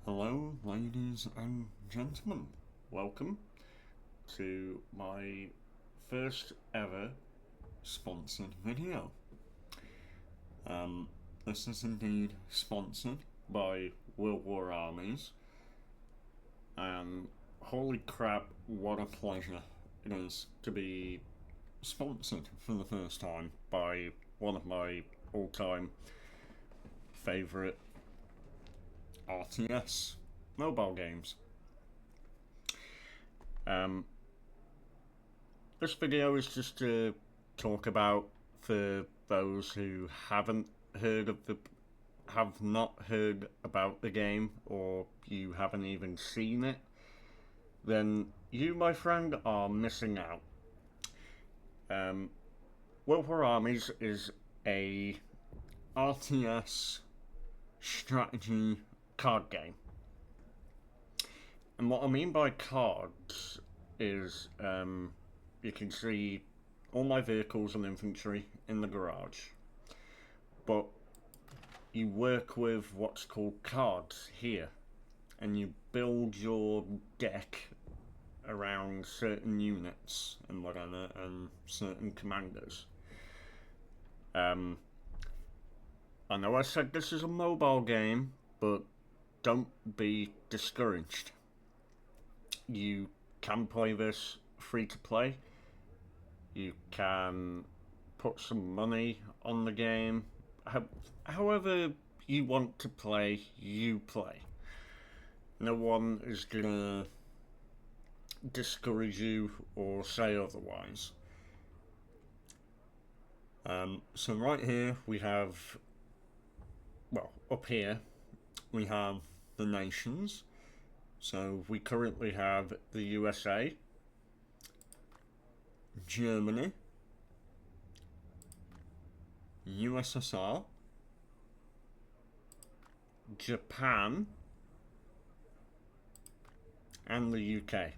Hello, ladies and gentlemen. Welcome to my first ever sponsored video. This is indeed sponsored by WWA&WA, and holy crap, what a pleasure it is to be sponsored for the first time by one of my all-time favourite RTS mobile games. This video is just to talk about, for those who have not heard about the game, or you haven't even seen it, then you, my friend, are missing out. World War Armies is a RTS strategy card game. And what I mean by cards is you can see all my vehicles and infantry in the garage, but you work with what's called cards here, and you build your deck around certain units and whatever, and certain commanders. I know I said this is a mobile game, but don't be discouraged. You can play this free to play. You can put some money on the game. However you want to play, you play. No one is gonna discourage you or say otherwise. So right here we have, well, up here we have the nations. So we currently have the USA, Germany, USSR, Japan, and the UK.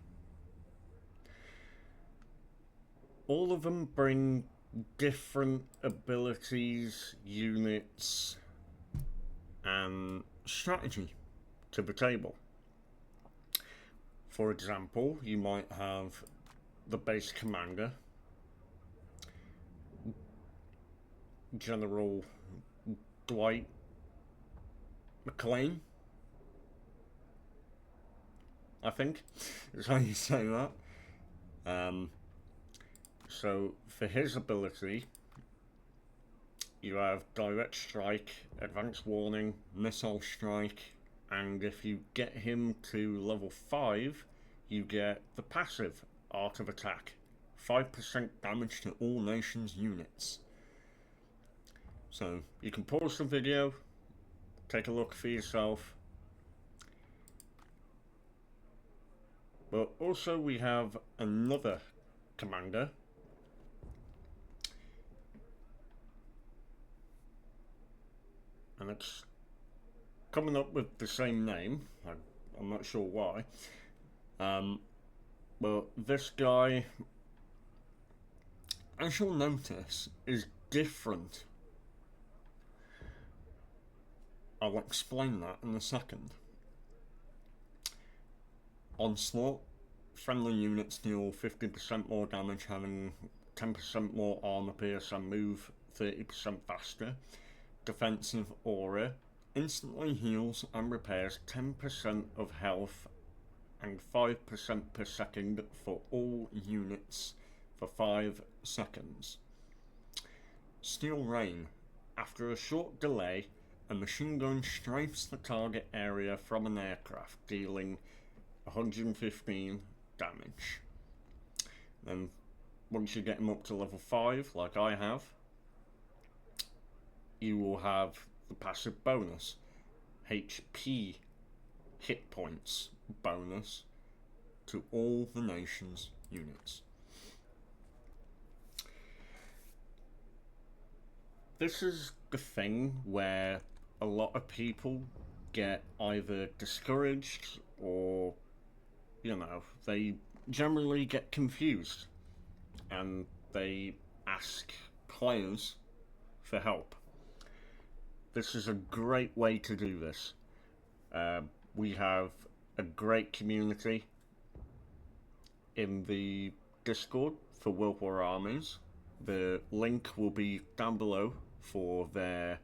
All of them bring different abilities, units, and strategy to the table. For example, you might have the base commander, General Dwight McLean, I think is how you say that. So for his ability, you have direct strike, advanced warning, missile strike, and if you get him to level 5, you get the passive Art of Attack, 5% damage to all nations' units. So you can pause the video, take a look for yourself. But also we have another commander, and it's coming up with the same name. I'm not sure why. But this guy, as you'll notice, is different. I'll explain that in a second. Onslaught, friendly units deal 50% more damage, having 10% more armor pierce and move 30% faster. Defensive aura, instantly heals and repairs 10% of health and 5% per second for all units for 5 seconds. Steel Rain, after a short delay, a machine gun strafes the target area from an aircraft, dealing 115 damage. Then once you get him up to level 5, like I have, you will have the passive bonus, HP hit points bonus to all the nation's units. This is the thing where a lot of people get either discouraged or, they generally get confused and they ask players for help. This is a great way to do this. We have a great community in the Discord for WWA armies. The link will be down below for their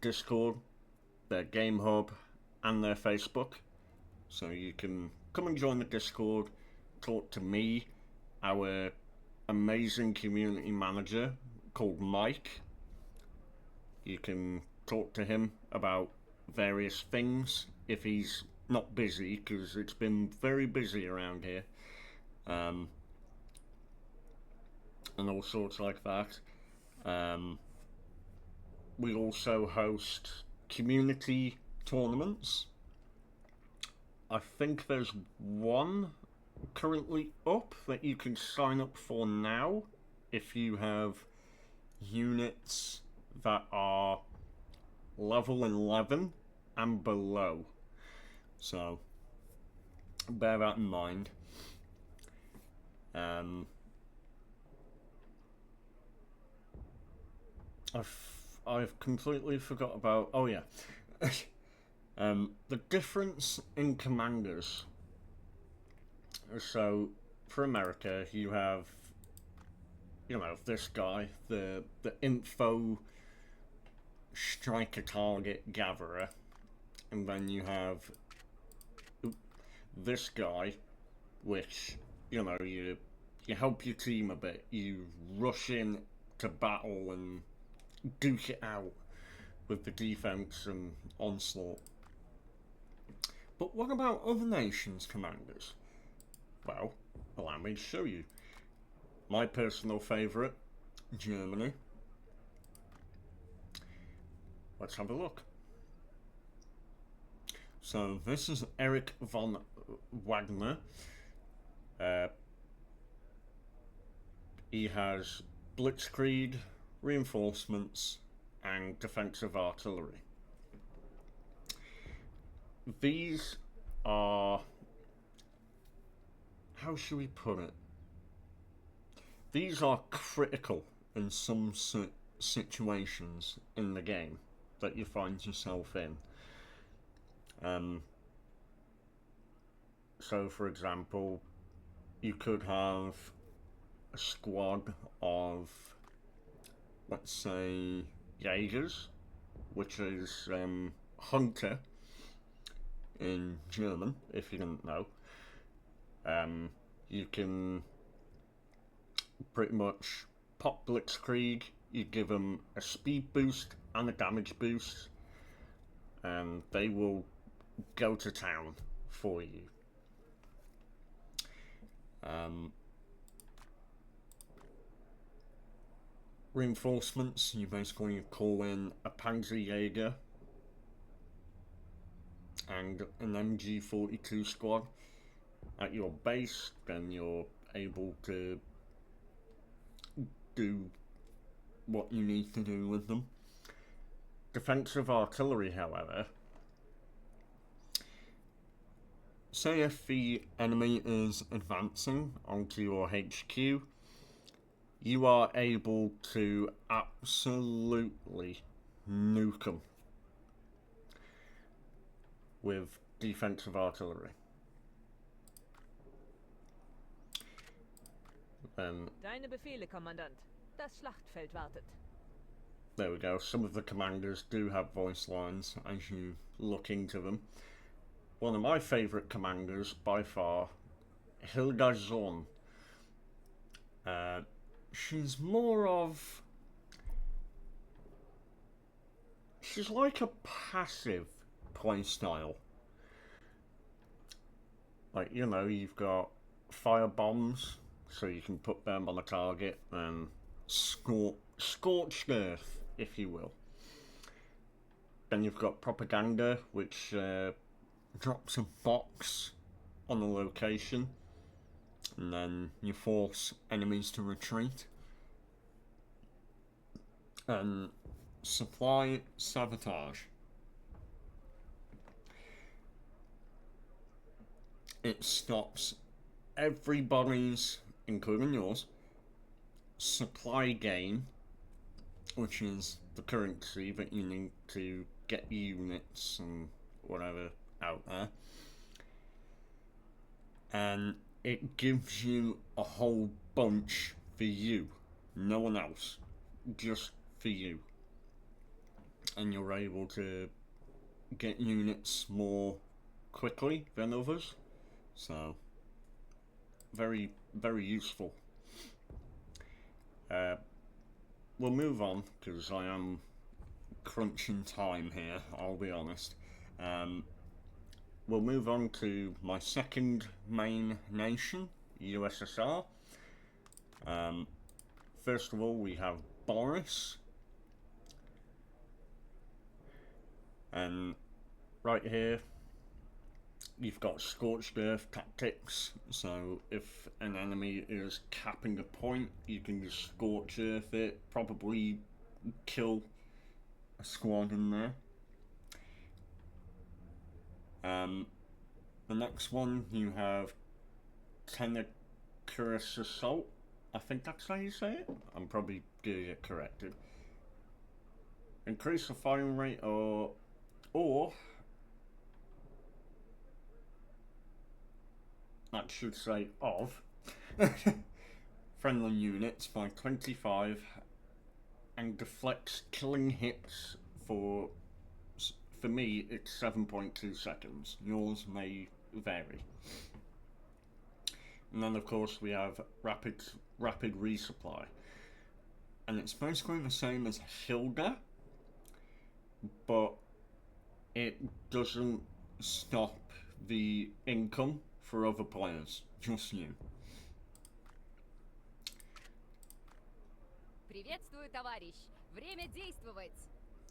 Discord, their game hub, and their Facebook. So you can come and join the Discord, talk to me, our amazing community manager called Mike. You can talk to him about various things if he's not busy, because it's been very busy around here, and all sorts like that. We also host community tournaments. I think there's one currently up that you can sign up for now if you have units that are level 11 and below. So bear that in mind. I've completely forgot about. Oh yeah, the difference in commanders. So for America, you have, this guy, the info striker target gatherer, and then you have this guy, which you help your team a bit. You rush in to battle and duke it out with the defense and onslaught. But what about other nations' commanders? Well, allow me to show you. My personal favourite, Germany. Let's have a look. So this is Erich von Wagner. He has blitzkrieg, reinforcements, and defensive artillery. These are, how should we put it? These are critical in some situations in the game that you find yourself in. So for example, you could have a squad of, let's say, Jägers, which is hunter in German, if you didn't know. You can pretty much pop blitzkrieg. You give them a speed boost and a damage boost, and they will go to town for you. Reinforcements, you basically call in a Panzerjäger and an MG42 squad at your base, then you're able to do what you need to do with them. Defensive artillery, however, say if the enemy is advancing onto your HQ, you are able to absolutely nuke them with defensive artillery. Deine Befehle, Kommandant. Das Schlachtfeld wartet. There we go. Some of the commanders do have voice lines as you look into them. One of my favourite commanders, by far, Hilda Zorn. She's more of... she's like a passive playstyle. Like, you've got fire bombs, so you can put them on a target and scorched earth, if you will. Then you've got propaganda, which drops a box on the location, and then you force enemies to retreat. And supply sabotage. It stops everybody's, including yours, supply gain, which is the currency that you need to get units and whatever out there. And it gives you a whole bunch for you, no one else, just for you. And you're able to get units more quickly than others, so very, very useful. We'll move on because I am crunching time here, I'll be honest. We'll move on to my second main nation, USSR. First of all, we have Boris. And right here, you've got scorched earth tactics. So if an enemy is capping a point, you can just scorch earth it, probably kill a squad in there. The next one, you have Tenacious Assault. I think that's how you say it. I'm probably gonna get corrected. Increase the firing rate or that should say of friendly units by 25 and deflects killing hits for me it's 7.2 seconds. Yours may vary. And then of course we have rapid resupply, and it's basically the same as Hilda, but it doesn't stop the income for other players, just you. Приветствую, товарищ. Время действовать.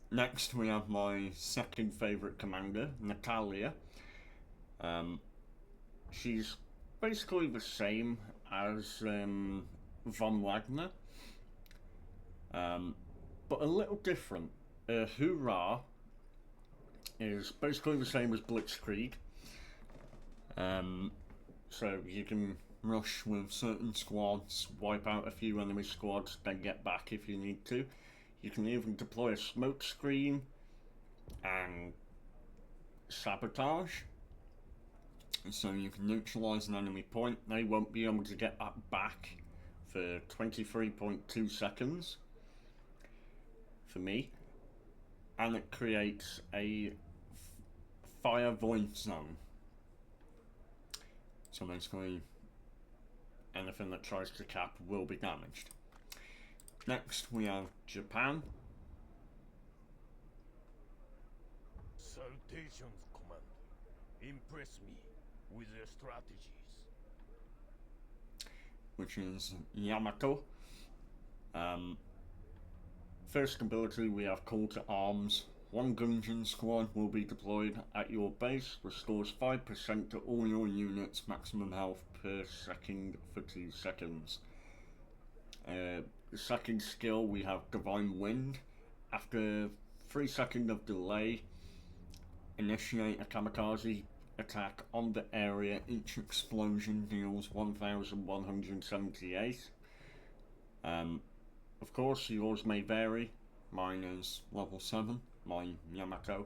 Next we have my second favourite commander, Natalia. She's basically the same as von Wagner, but a little different. Hoorah is basically the same as Blitzkrieg. So you can rush with certain squads, wipe out a few enemy squads, then get back if you need to. You can even deploy a smoke screen and sabotage. So you can neutralise an enemy point. They won't be able to get that back for 23.2 seconds for me. And it creates a fire void zone. So basically anything that tries to cap will be damaged. Next we have Japan. Salutations, Commander. Impress me with your strategies. Which is Yamato. First ability we have Call to Arms. One Gungeon squad will be deployed at your base, restores 5% to all your units, maximum health per second for 2 seconds. The second skill we have Divine Wind. After 3 seconds of delay, initiate a kamikaze attack on the area. Each explosion deals 1178. Of course, yours may vary. Mine is level 7, my Yamato.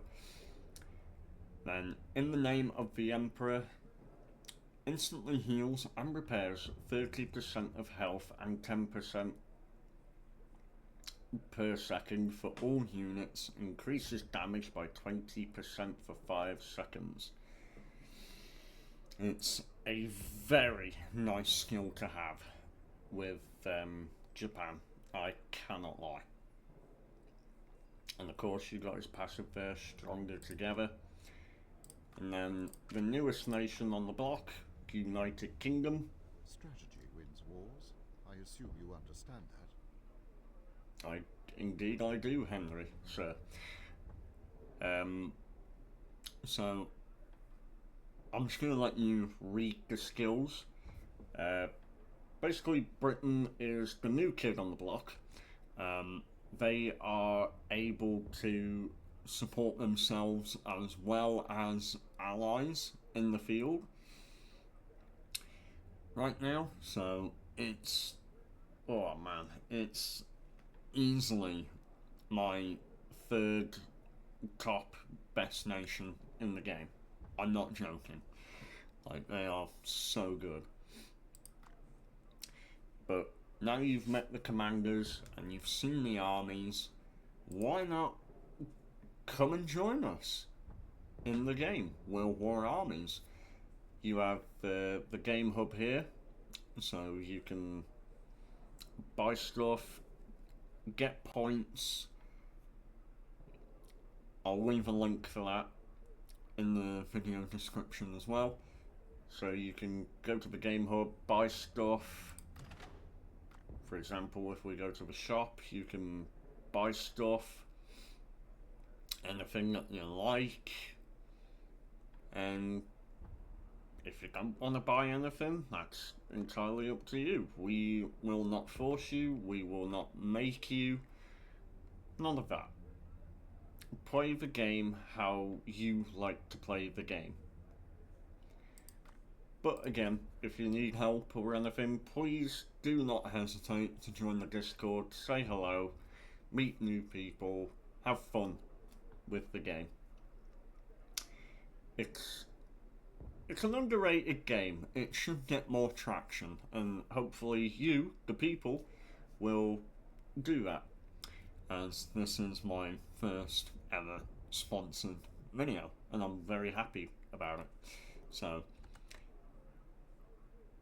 Then, in the name of the Emperor, instantly heals and repairs 30% of health and 10% per second for all units, increases damage by 20% for 5 seconds. It's a very nice skill to have with Japan, I cannot lie. And of course you got his passive there, Stronger Together. And then the newest nation on the block, United Kingdom. Strategy wins wars. I assume you understand that. Indeed I do, Henry, sir. So I'm just going to let you read the skills. Basically, Britain is the new kid on the block. They are able to support themselves as well as allies in the field right now. So it's, oh man, it's easily my third top best nation in the game. I'm not joking. Like, they are so good. But now you've met the commanders and you've seen the armies, why not come and join us in the game, World War Armies? You have the game hub here, so you can buy stuff, get points. I'll leave a link for that in the video description as well. So you can go to the game hub, buy stuff. For example, if we go to the shop, you can buy stuff, anything that you like, and if you don't want to buy anything, that's entirely up to you. We will not force you, we will not make you, none of that. Play the game how you like to play the game. But again, if you need help or anything, please do not hesitate to join the Discord, say hello, meet new people, have fun with the game. It's an underrated game. It should get more traction, and hopefully you, the people, will do that, as this is my first ever sponsored video, and I'm very happy about it. So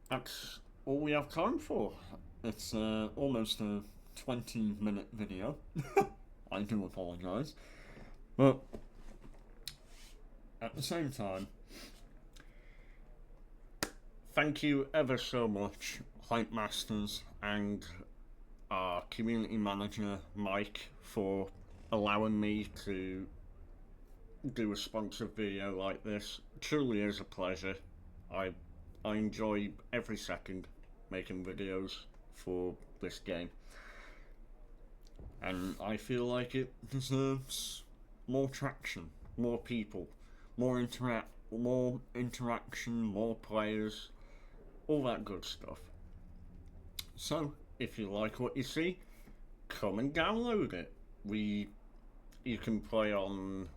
that's all we have time for. It's almost a 20-minute video. I do apologise. But at the same time, thank you ever so much, Hype Masters and our community manager, Mike, for allowing me to do a sponsored video like this. It truly is a pleasure. I enjoy every second making videos for this game, and I feel like it deserves more traction, more people, more interaction, more players, all that good stuff. So if you like what you see, come and download it. You can play on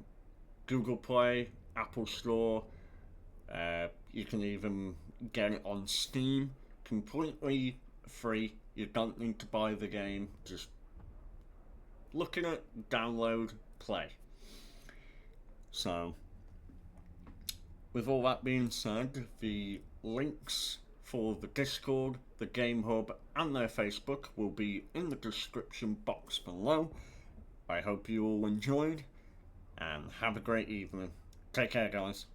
Google Play, Apple Store, you can even get it on Steam, completely free. You don't need to buy the game, just look at it, download, play. So with all that being said, the links for the Discord, the Game Hub and their Facebook will be in the description box below. I hope you all enjoyed, and have a great evening. Take care, guys.